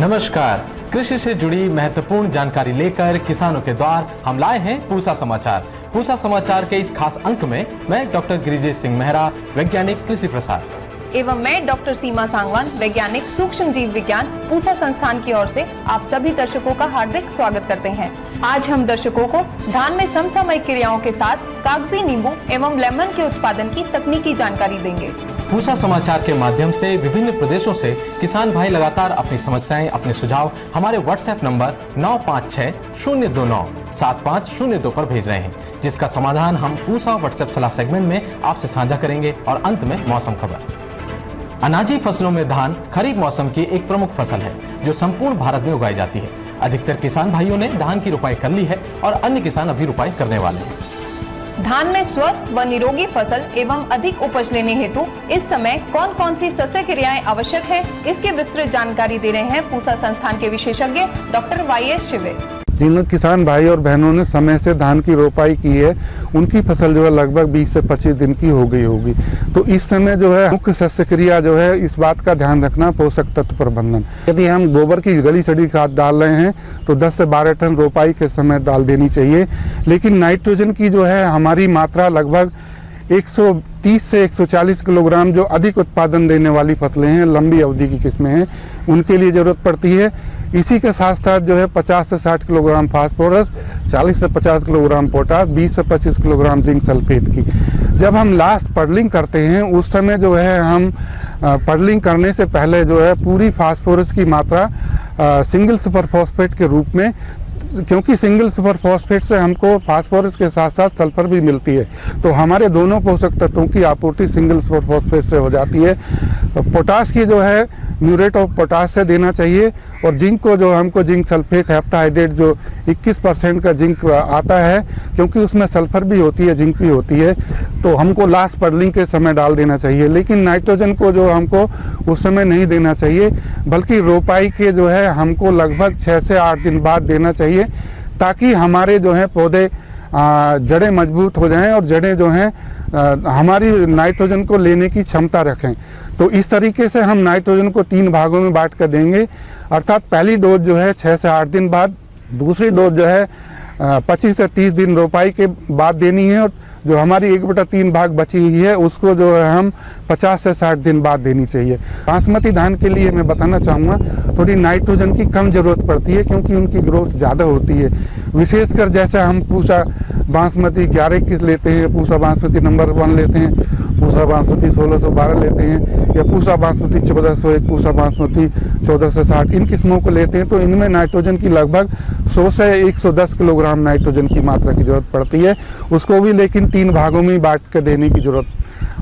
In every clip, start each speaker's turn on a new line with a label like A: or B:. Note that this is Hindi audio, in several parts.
A: नमस्कार, कृषि से जुड़ी महत्वपूर्ण जानकारी लेकर किसानों के द्वार हम लाए हैं पूसा समाचार। पूसा समाचार के इस खास अंक में मैं डॉक्टर गिरिजेश सिंह मेहरा, वैज्ञानिक कृषि प्रसार,
B: एवं मैं डॉक्टर सीमा सांगवान, वैज्ञानिक सूक्ष्म जीव विज्ञान, पूसा संस्थान की ओर से आप सभी दर्शकों का हार्दिक स्वागत करते हैं। आज हम दर्शकों को धान में समसामयिक क्रियाओं के साथ कागजी नींबू एवं लेमन के उत्पादन की तकनीकी जानकारी देंगे।
A: पूसा समाचार के माध्यम से विभिन्न प्रदेशों से किसान भाई लगातार अपनी समस्याएं, अपने सुझाव हमारे व्हाट्सएप नंबर 9560297502 पर भेज रहे हैं, जिसका समाधान हम पूसा व्हाट्सएप सलाह सेगमेंट में आपसे साझा करेंगे। और अंत में मौसम खबर। अनाजी फसलों में धान खरीफ मौसम की एक प्रमुख फसल है जो संपूर्ण भारत में उगाई जाती है। अधिकतर किसान भाइयों ने धान की रुपाई कर ली है और अन्य किसान अभी रुपाई करने वाले हैं।
B: धान में स्वस्थ व निरोगी फसल एवं अधिक उपज लेने हेतु इस समय कौन कौन सी सस्य क्रियाएं आवश्यक है, इसकी विस्तृत जानकारी दे रहे हैं पूसा संस्थान के विशेषज्ञ डॉक्टर YS शिवे।
C: जिन किसान भाई और बहनों ने समय से धान की रोपाई की है, उनकी फसल जो है लगभग 20 से 25 दिन की हो गई होगी। तो इस समय जो है मुख्य शस्य क्रिया जो है, इस बात का ध्यान रखना पोषक तत्व प्रबंधन। यदि हम गोबर की गली सड़ी खाद डाल रहे हैं तो 10 से 12 टन रोपाई के समय डाल देनी चाहिए। लेकिन नाइट्रोजन की जो है हमारी मात्रा लगभग 130 से 140 किलोग्राम जो अधिक उत्पादन देने वाली फसलें हैं, लंबी अवधि की किस्में हैं, उनके लिए ज़रूरत पड़ती है। इसी के साथ साथ जो है 50 से 60 किलोग्राम फास्फोरस, 40 से 50 किलोग्राम पोटास, 20 से 25 किलोग्राम जिंक सल्फेट की। जब हम लास्ट पडलिंग करते हैं उस समय जो है हम पडलिंग करने से पहले जो है पूरी फास्फोरस की मात्रा सिंगल सुपर फॉस्फेट के रूप में, क्योंकि सिंगल सुपर फॉस्फेट से हमको फास्फोरस के साथ साथ सल्फर भी मिलती है, तो हमारे दोनों पोषक तत्वों की आपूर्ति सिंगल सुपर फॉस्फेट से हो जाती है। पोटास की जो है म्यूरेट ऑफ पोटास से देना चाहिए, और जिंक को जो हमको जिंक सल्फेट हेप्टाहाइड्रेट जो 21% का जिंक आता है, क्योंकि उसमें सल्फर भी होती है, जिंक भी होती है, तो हमको लास्ट पडलिंग के समय डाल देना चाहिए। लेकिन नाइट्रोजन को जो हमको उस समय नहीं देना चाहिए, बल्कि रोपाई के जो है हमको लगभग 6 से 8 दिन बाद देना चाहिए, ताकि हमारे जो है पौधे जड़ें मजबूत हो जाएं और जड़ें जो हैं हमारी नाइट्रोजन को लेने की क्षमता रखें। तो इस तरीके से हम नाइट्रोजन को 3 भागों में बांट कर देंगे, अर्थात पहली डोज जो है 6 से 8 दिन बाद, दूसरी डोज जो है 25 से 30 दिन रोपाई के बाद देनी है, और जो हमारी 1/3 भाग बची हुई है उसको जो है हम 50 से 60 दिन बाद देनी चाहिए। बासमती धान के लिए मैं बताना चाहूँगा, थोड़ी नाइट्रोजन की कम ज़रूरत पड़ती है, क्योंकि उनकी ग्रोथ ज़्यादा होती है। विशेषकर जैसे हम पूसा बासमती 11 किस लेते हैं, पूसा बासमती नंबर 1 लेते हैं, पूसा बासमती 1612 लेते हैं, या पूसा बासमती 1401, पूसा बासमती 1460, इन किस्मों को लेते हैं, तो इनमें नाइट्रोजन की लगभग 100 से 110 किलोग्राम नाइट्रोजन की मात्रा की जरूरत पड़ती है। उसको भी लेकिन 3 भागों में बांट कर देने की जरूरत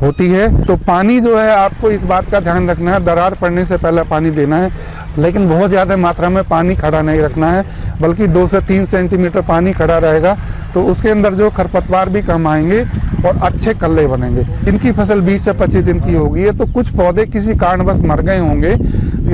C: होती है। तो पानी जो है आपको इस बात का ध्यान रखना है, दरार पड़ने से पहले पानी देना है, लेकिन बहुत ज़्यादा मात्रा में पानी खड़ा नहीं रखना है, बल्कि 2 से 3 सेंटीमीटर पानी खड़ा रहेगा, तो उसके अंदर जो खरपतवार भी कम आएंगे और अच्छे कल्ले बनेंगे। इनकी फसल 20 से 25 दिन की हो गई है, तो कुछ पौधे किसी कारणवश मर गए होंगे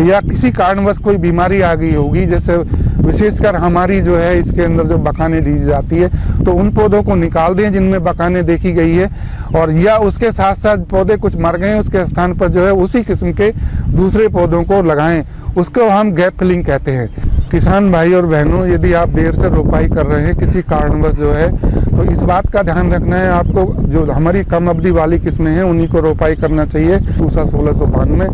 C: या किसी कारणवश कोई बीमारी आ गई होगी, जैसे विशेषकर हमारी जो है इसके अंदर जो बकाने दी जाती है, तो उन पौधों को निकाल दें जिनमें बकाने देखी गई है, और या उसके साथ साथ पौधे कुछ मर गए उसके स्थान पर जो है उसी किस्म के दूसरे पौधों को लगाएं, उसको हम गैप फिलिंग कहते हैं। किसान भाई और बहनों, यदि आप देर से रोपाई कर रहे हैं किसी कारणवश जो है, तो इस बात का ध्यान रखना है आपको, जो हमारी कम अवधि वाली किस्में हैं उन्हीं को रोपाई करना चाहिए। पूसा 1692,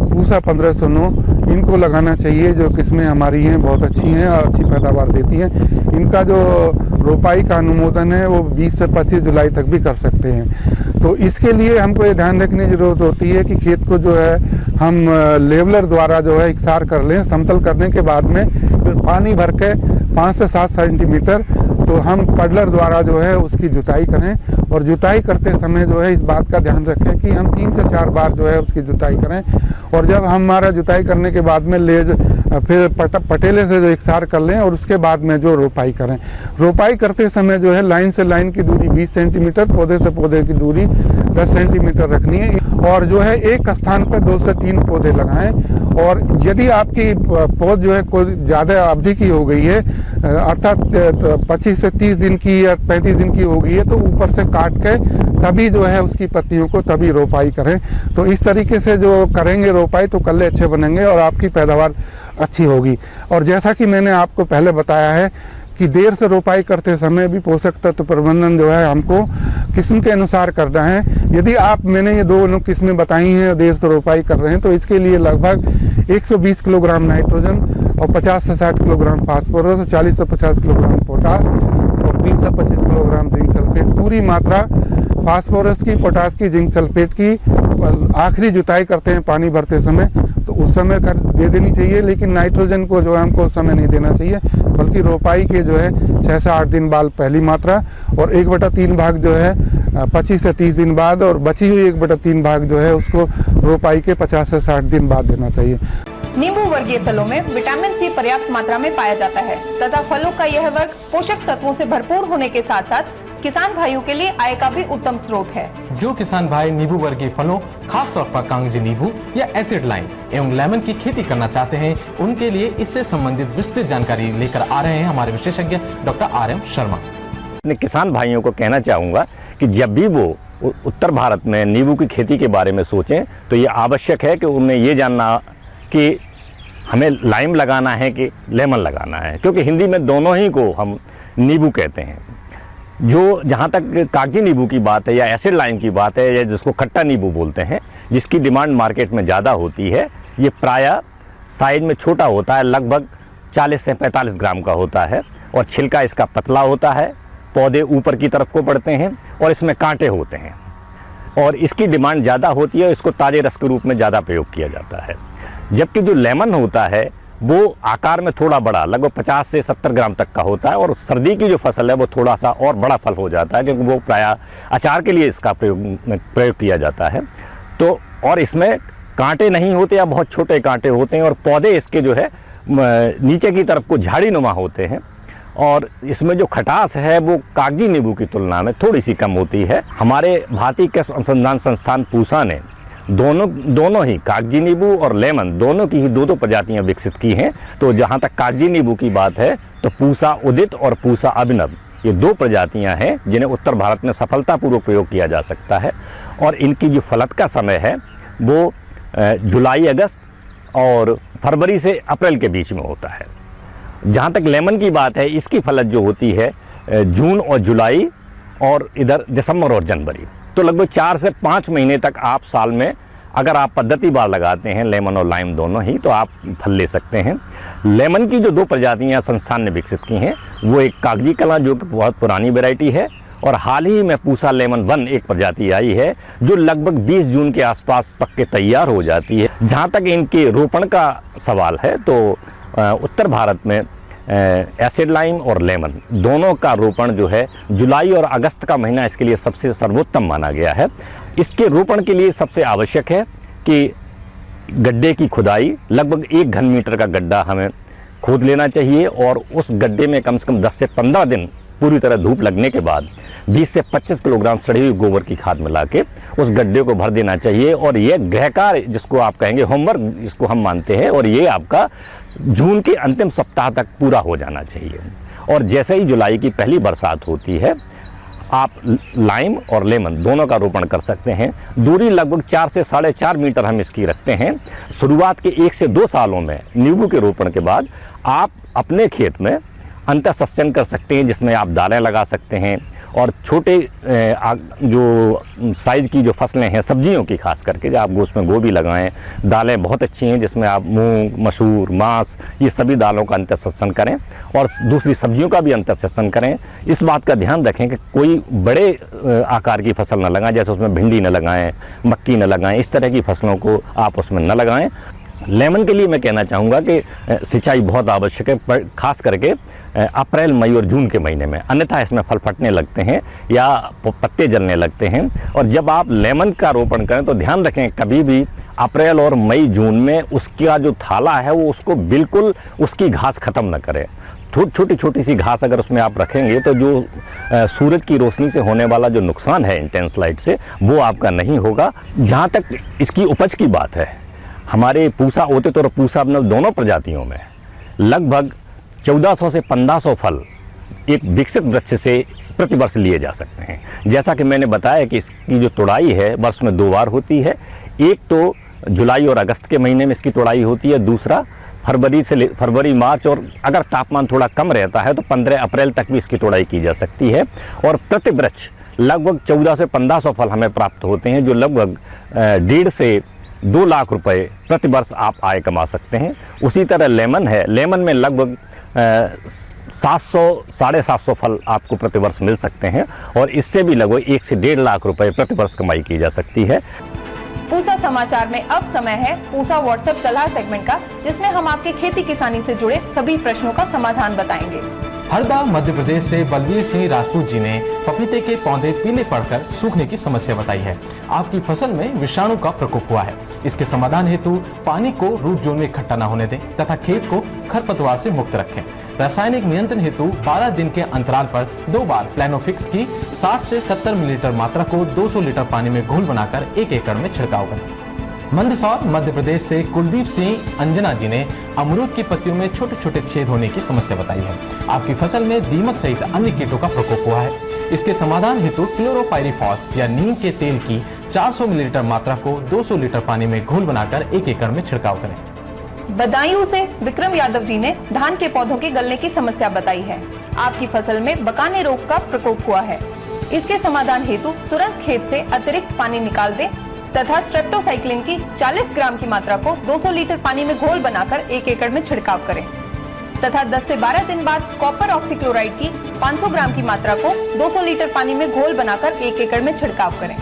C: पूसा 1509 इनको लगाना चाहिए, जो किस्में हमारी हैं बहुत अच्छी हैं और अच्छी पैदावार देती हैं। इनका जो रोपाई का अनुमोदन है वो 20 से 25 जुलाई तक भी कर सकते हैं। तो इसके लिए हमको ये ध्यान रखने की ज़रूरत होती है कि खेत को जो है हम लेवलर द्वारा जो है इकसार कर लें। समतल करने के बाद में फिर पानी भर के 5 से 7 सेंटीमीटर तो हम पडलर द्वारा जो है उसकी जुताई करें, और जुताई करते समय जो है इस बात का ध्यान रखें कि हम 3 से 4 बार जो है उसकी जुताई करें। और जब हमारा जुताई करने के बाद में फिर पटेले से जो इकसार कर लें, और उसके बाद में जो रोपाई करें। रोपाई करते समय जो है लाइन से लाइन की दूरी 20 सेंटीमीटर, पौधे से पौधे की दूरी 10 सेंटीमीटर रखनी है, और जो है एक स्थान पर 2 से 3 पौधे लगाएं। और यदि आपकी पौध जो है कोई ज़्यादा अवधि की हो गई है, अर्थात 25 से 30 दिन की या 35 दिन की हो गई है तो ऊपर से काट के तभी जो है उसकी पत्तियों को तभी रोपाई करें। तो इस तरीके से जो करेंगे रोपाई तो कल्ले अच्छे बनेंगे और आपकी पैदावार अच्छी होगी। और जैसा कि मैंने आपको पहले बताया है कि देर से रोपाई करते समय भी पोषक तत्व प्रबंधन जो है हमको किस्म के अनुसार करना है। यदि मैंने ये दोनों किस्में बताई हैं देर से रोपाई कर रहे हैं तो इसके लिए लगभग 120 किलोग्राम नाइट्रोजन और 50 से 60 किलोग्राम फास्फोरस और 40 से 50 किलोग्राम पोटास और 20 से 25 किलोग्राम जिंक सल्फेट, पूरी मात्रा फास्फोरस की, पोटास की, जिंक सल्फेट की आखिरी जुताई करते हैं पानी भरते समय तो उस समय दे देनी चाहिए। लेकिन नाइट्रोजन को जो है हमको उस समय नहीं देना चाहिए, बल्कि रोपाई के जो है 6 से 8 दिन बाद पहली मात्रा और 1/3 भाग जो है 25 से 30 दिन बाद और बची हुई 1/3 भाग जो है उसको रोपाई के 50 से 60 दिन बाद देना चाहिए।
B: नींबू वर्गीय फलों में विटामिन सी पर्याप्त मात्रा में पाया जाता है तथा फलों का यह वर्ग पोषक तत्वों से भरपूर होने के साथ साथ किसान भाइयों के लिए आय का भी उत्तम स्रोत है।
A: जो किसान भाई नींबू वर्गीय फलों, खासतौर पर कागजी नींबू या एसिड लाइम एवं लेमन की खेती करना चाहते हैं, उनके लिए इससे संबंधित विस्तृत जानकारी लेकर आ रहे हैं हमारे विशेषज्ञ डॉक्टर RM शर्मा।
D: अपने किसान भाइयों को कहना चाहूँगा कि जब भी वो उत्तर भारत में नींबू की खेती के बारे में सोचें तो ये आवश्यक है कि उन्हें ये जानना कि हमें लाइम लगाना है कि लेमन लगाना है, क्योंकि हिंदी में दोनों ही को हम नींबू कहते हैं। जो जहाँ तक कागजी नींबू की बात है या एसिड लाइम की बात है या जिसको खट्टा नींबू बोलते हैं, जिसकी डिमांड मार्केट में ज़्यादा होती है, ये प्रायः साइज में छोटा होता है, लगभग 40 से 45 ग्राम का होता है और छिलका इसका पतला होता है, पौधे ऊपर की तरफ को बढ़ते हैं और इसमें कांटे होते हैं और इसकी डिमांड ज़्यादा होती है। इसको ताज़े रस के रूप में ज़्यादा प्रयोग किया जाता है। जबकि जो लेमन होता है वो आकार में थोड़ा बड़ा, लगभग 50 से 70 ग्राम तक का होता है और सर्दी की जो फसल है वो थोड़ा सा और बड़ा फल हो जाता है, क्योंकि वो प्रायः अचार के लिए इसका प्रयोग किया जाता है। तो और इसमें कांटे नहीं होते या बहुत छोटे कांटे होते हैं और पौधे इसके जो है नीचे की तरफ को झाड़ी नुमा होते हैं और इसमें जो खटास है वो कागजी नींबू की तुलना में थोड़ी सी कम होती है। हमारे भारतीय कृषि अनुसंधान संस्थान पूसा ने दोनों ही कागजी नींबू और लेमन दोनों की ही दो प्रजातियां विकसित की हैं। तो जहां तक कागजी नींबू की बात है तो पूसा उदित और पूसा अभिनव, ये 2 प्रजातियां हैं जिन्हें उत्तर भारत में सफलतापूर्वक प्रयोग किया जा सकता है और इनकी जो फलत का समय है वो जुलाई अगस्त और फरवरी से अप्रैल के बीच में होता है। जहाँ तक लेमन की बात है, इसकी फलत जो होती है जून और जुलाई और इधर दिसंबर और जनवरी। तो लगभग 4 से 5 महीने तक आप साल में अगर आप पद्धतिवार लगाते हैं लेमन और लाइम दोनों ही, तो आप फल ले सकते हैं। लेमन की जो 2 प्रजातियां संस्थान ने विकसित की हैं वो एक कागजी कला जो कि बहुत पुरानी वैरायटी है और हाल ही में पूसा लेमन 1 एक प्रजाति आई है जो लगभग 20 जून के आसपास पक के तैयार हो जाती है। जहाँ तक इनके रोपण का सवाल है तो उत्तर भारत में एसिड लाइम और लेमन दोनों का रोपण जो है जुलाई और अगस्त का महीना इसके लिए सबसे सर्वोत्तम माना गया है। इसके रोपण के लिए सबसे आवश्यक है कि गड्ढे की खुदाई, लगभग 1 घन मीटर का गड्ढा हमें खोद लेना चाहिए और उस गड्ढे में कम से कम 10 से 15 दिन पूरी तरह धूप लगने के बाद 20 से 25 किलोग्राम सड़ी हुई गोबर की खाद मिला के उस गड्ढे को भर देना चाहिए। और ये गृह कार्य जिसको आप कहेंगे होमवर्क इसको हम मानते हैं और ये आपका जून के अंतिम सप्ताह तक पूरा हो जाना चाहिए। और जैसे ही जुलाई की पहली बरसात होती है आप लाइम और लेमन दोनों का रोपण कर सकते हैं। दूरी लगभग 4 से 4.5 मीटर हम इसकी रखते हैं। शुरुआत के 1 से 2 सालों में नींबू के रोपण के बाद आप अपने खेत में अंतःसस्यन कर सकते हैं, जिसमें आप दालें लगा सकते हैं और छोटे जो साइज़ की जो फसलें हैं सब्जियों की खास करके, जब आप उसमें गोभी लगाएं, दालें बहुत अच्छी हैं जिसमें आप मूंग, मसूर, मांस ये सभी दालों का अंतःसस्यन करें और दूसरी सब्जियों का भी अंतःसस्यन करें। इस बात का ध्यान रखें कि कोई बड़े आकार की फसल न लगाएं, जैसे उसमें भिंडी न लगाएं, मक्की न लगाएं, इस तरह की फसलों को आप उसमें न लगाएं। लेमन के लिए मैं कहना चाहूँगा कि सिंचाई बहुत आवश्यक है, खास करके अप्रैल, मई और जून के महीने में, अन्यथा इसमें फल फटने लगते हैं या पत्ते जलने लगते हैं। और जब आप लेमन का रोपण करें तो ध्यान रखें कभी भी अप्रैल और मई जून में उसका जो थाला है वो उसको बिल्कुल उसकी घास ख़त्म न करें। छोटी छोटी सी घास अगर उसमें आप रखेंगे तो जो सूरज की रोशनी से होने वाला जो नुकसान है इंटेंस लाइट से वो आपका नहीं होगा। जहाँ तक इसकी उपज की बात है, हमारे पूसा ओतित और पूसा अभिनव दोनों प्रजातियों में लगभग 1400 से 1500 फल एक विकसित वृक्ष से प्रतिवर्ष लिए जा सकते हैं। जैसा कि मैंने बताया कि इसकी जो तुड़ाई है वर्ष में 2 बार होती है। एक तो जुलाई और अगस्त के महीने में इसकी तुड़ाई होती है, दूसरा फरवरी मार्च, और अगर तापमान थोड़ा कम रहता है तो 15 अप्रैल तक भी इसकी तुड़ाई की जा सकती है। और प्रति वृक्ष लगभग 1400 से 1500 फल हमें प्राप्त होते हैं, जो लगभग 1.5 से 2 लाख रुपए प्रति वर्ष आप आय कमा सकते हैं। उसी तरह लेमन है, लेमन में लगभग 700-750 फल आपको प्रतिवर्ष मिल सकते हैं, और इससे भी लगभग 1 से 1.5 लाख रुपए प्रतिवर्ष कमाई की जा सकती है।
B: पूसा समाचार में अब समय है पूसा व्हाट्सएप सलाह सेगमेंट का, जिसमें हम आपके खेती किसानी से जुड़े सभी प्रश्नों का समाधान बताएंगे।
A: हरदा मध्य प्रदेश से बलवीर सिंह राजपूत जी ने पपीते के पौधे पीले पड़कर सूखने की समस्या बताई है। आपकी फसल में विषाणु का प्रकोप हुआ है। इसके समाधान हेतु पानी को रूट जोन में इकट्ठा न होने दें तथा खेत को खरपतवार से मुक्त रखें। रासायनिक नियंत्रण हेतु 12 दिन के अंतराल पर 2 बार प्लानोफिक्स की 60 से 70 मिलीलीटर मात्रा को 200 लीटर पानी में घोल बनाकर 1 एकड़ में छिड़काव करें। मंदसौर मध्य प्रदेश से कुलदीप सिंह अंजना जी ने अमरूद की पत्तियों में छोटे छोटे छेद होने की समस्या बताई है। आपकी फसल में दीमक सहित अन्य कीटों का प्रकोप हुआ है। इसके समाधान हेतु क्लोरोपाइरीफॉस या नीम के तेल की 400 मिलीलीटर मात्रा को 200 लीटर पानी में घोल बनाकर 1 एकड़ में छिड़काव करें।
B: बदायूं से विक्रम यादव जी ने धान के पौधों के गलने की समस्या बताई है। आपकी फसल में बकाने रोग का प्रकोप हुआ है। इसके समाधान हेतु तुरंत खेत से अतिरिक्त पानी निकाल दें तथा स्ट्रेप्टोसाइक्लिन की 40 ग्राम की मात्रा को 200 लीटर पानी में घोल बनाकर 1 एकड़ में छिड़काव करें तथा 10 से 12 दिन बाद कॉपर ऑक्सीक्लोराइड की 500 ग्राम की मात्रा को 200 लीटर पानी में घोल बनाकर 1 एकड़ में छिड़काव करें।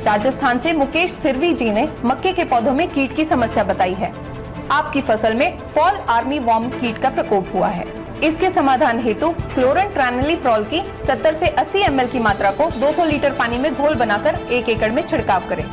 B: राजस्थान से मुकेश सिरवी जी ने मक्के के पौधों में कीट की समस्या बताई है। आपकी फसल में फॉल आर्मी वॉर्म कीट का प्रकोप हुआ है। इसके समाधान हेतु क्लोरेंट्रानिलीप्रोल की 70 से 80 ml की मात्रा को 200 लीटर पानी में घोल बनाकर 1 एकड़ में छिड़काव करें।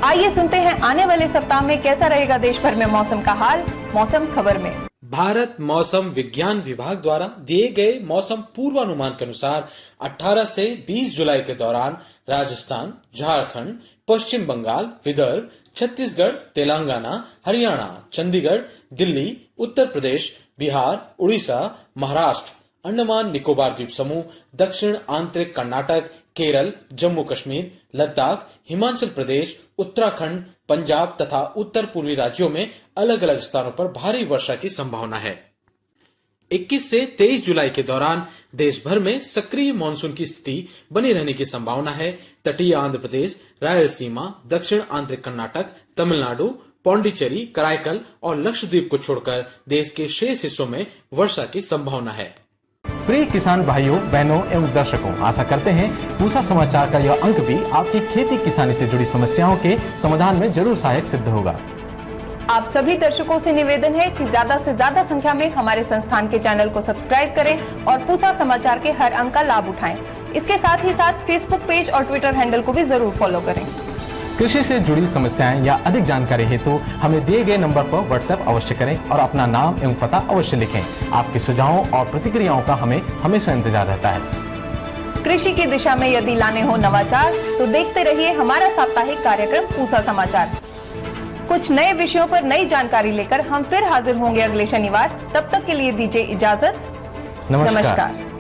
B: आइए सुनते हैं आने वाले सप्ताह में कैसा रहेगा देश भर में मौसम का हाल, मौसम खबर में।
E: भारत मौसम विज्ञान विभाग द्वारा दिए गए मौसम पूर्वानुमान के अनुसार 18 से 20 जुलाई के दौरान राजस्थान, झारखंड, पश्चिम बंगाल, विदर्भ, छत्तीसगढ़, तेलंगाना, हरियाणा, चंडीगढ़, दिल्ली, उत्तर प्रदेश, बिहार, उड़ीसा, महाराष्ट्र, अंडमान निकोबार द्वीप समूह, दक्षिण आंतरिक कर्नाटक, केरल, जम्मू कश्मीर, लद्दाख, हिमाचल प्रदेश, उत्तराखंड, पंजाब तथा उत्तर पूर्वी राज्यों में अलग अलग स्थानों पर भारी वर्षा की संभावना है। 21 से 23 जुलाई के दौरान देश भर में सक्रिय मानसून की स्थिति बनी रहने की संभावना है। तटीय आंध्र प्रदेश, रायलसीमा, दक्षिण आंतरिक कर्नाटक, तमिलनाडु, पौंडीचेरी, कराईकल और लक्षद्वीप को छोड़कर देश के शेष हिस्सों में वर्षा की संभावना है।
A: प्रिय किसान भाइयों, बहनों एवं दर्शकों, आशा करते हैं पूसा समाचार का यह अंक भी आपकी खेती किसानी से जुड़ी समस्याओं के समाधान में जरूर सहायक सिद्ध होगा।
B: आप सभी दर्शकों से निवेदन है कि ज्यादा से ज्यादा संख्या में हमारे संस्थान के चैनल को सब्सक्राइब करें और पूसा समाचार के हर अंक का लाभ उठाएं। इसके साथ ही साथ फेसबुक पेज और ट्विटर हैंडल को भी जरूर फॉलो करें।
A: कृषि से जुड़ी समस्याएं या अधिक जानकारी हेतु हमें दिए गए नंबर पर व्हाट्सएप अवश्य करें और अपना नाम एवं पता अवश्य लिखें। आपके सुझावों और प्रतिक्रियाओं का हमें हमेशा इंतजार रहता है।
B: कृषि की दिशा में यदि लाने हो नवाचार तो देखते रहिए हमारा साप्ताहिक कार्यक्रम पूसा समाचार। कुछ नए विषयों पर नई जानकारी लेकर हम फिर हाजिर होंगे अगले शनिवार। तब तक के लिए दीजिए इजाजत।
A: नमस्कार।